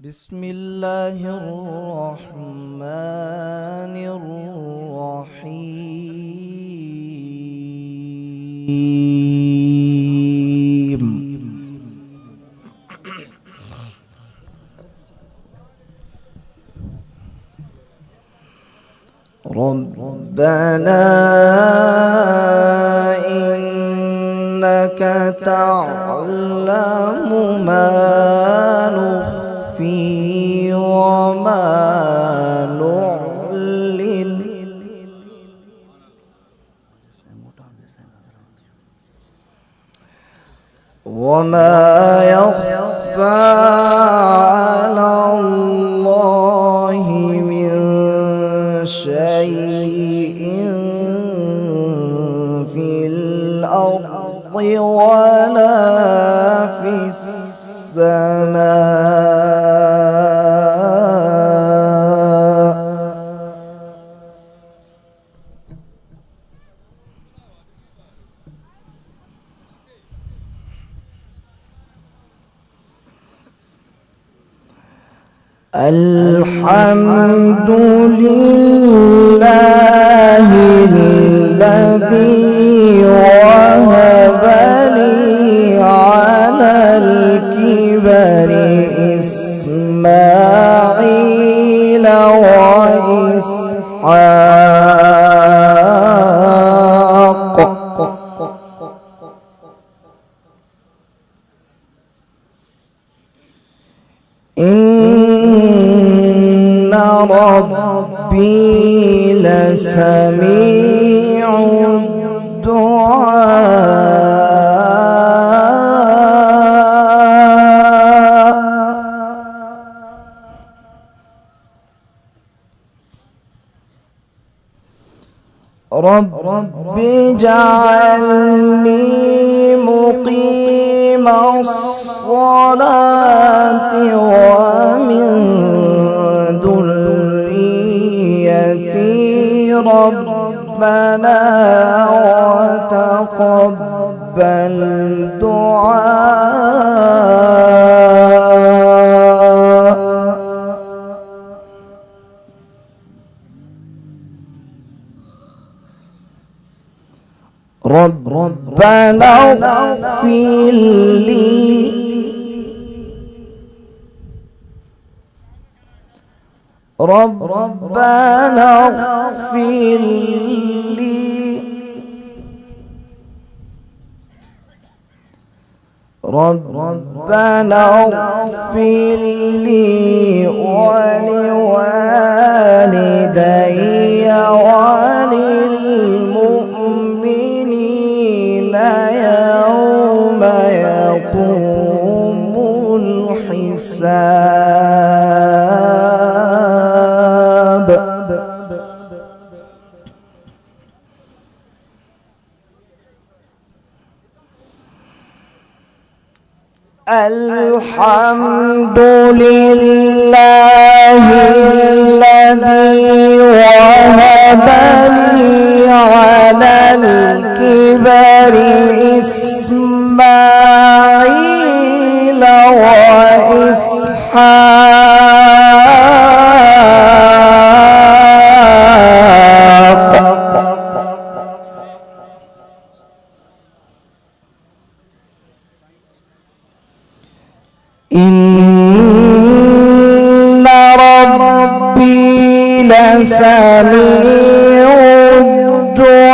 بسم الله الرحمن الرحيم. ربنا إنك تعلم ما نخفي وما نعلن وما يخفى على الله من شيء في الأرض ولا في السماء. الحمد لله الذي وهب لي على الكبر إسماعيل وإسحاق. إن ربي لسميع الدعاء. رب اجعلني مقيم الصلاة ومن ذريتي ربنا وتقبل دعاء. ربنا اغفر لي ربنا اغفر لي ربنا اغفر لي ولوالدي وللمؤمنين يوم يقوم الحساب. الحمد لله الذي وهب لي على الكبر إسماعيل وإسحاق. إن ربي لسميع الدعاء.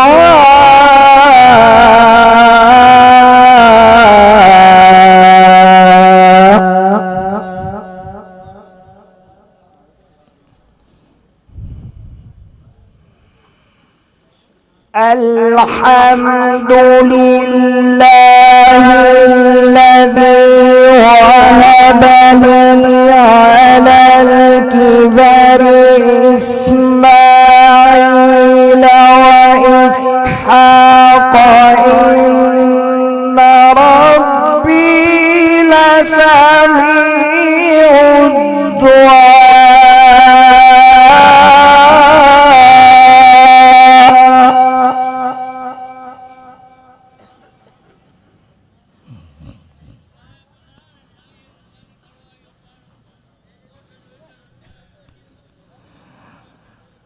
الحمد لله الذي وهب لي على الكبر إسماعيل وإسحاق. إن ربي لسميع الدعاء.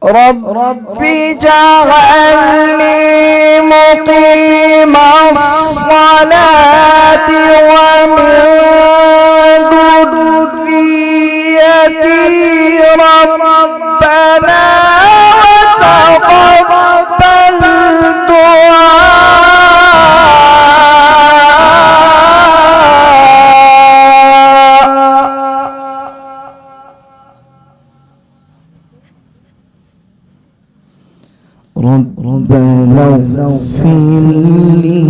رب اجعلني مقيم الصلاة ومن ذريتي ربنا وتقبل ربنا اغفر لي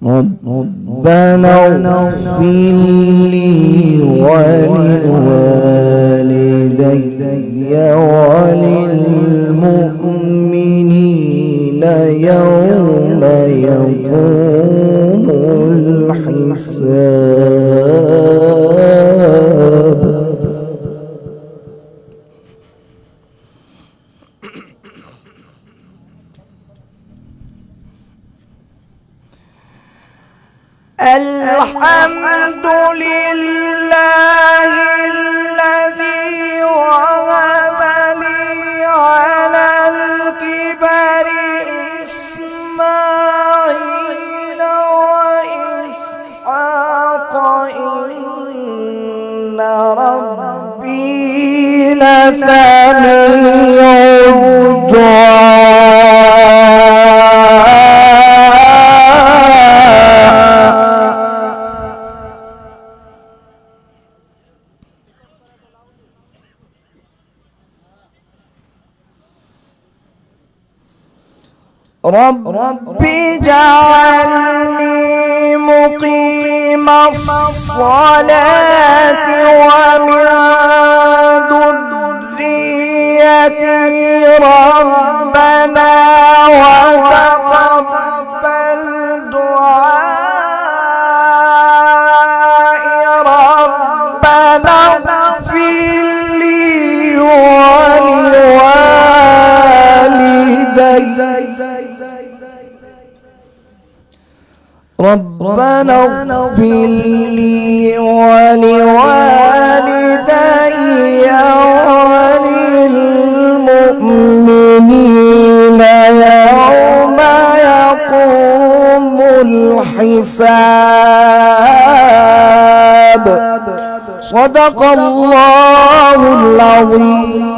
ربنا اغفر لي ولوالدي وللمؤمنين يوم يقوم الحساب. الحمد لله الذي وهب لي على الكبر إسماعيل وإسحاق إن ربي لسميع رب اجعلني مقيم الصلاة ومن ذريتي ربنا وتقبل دعائي ربنا اغفر لي ولوالدي ربنا اغفر لي ولوالدي وللمؤمنين يوم يقوم الحساب. صدق الله العظيم.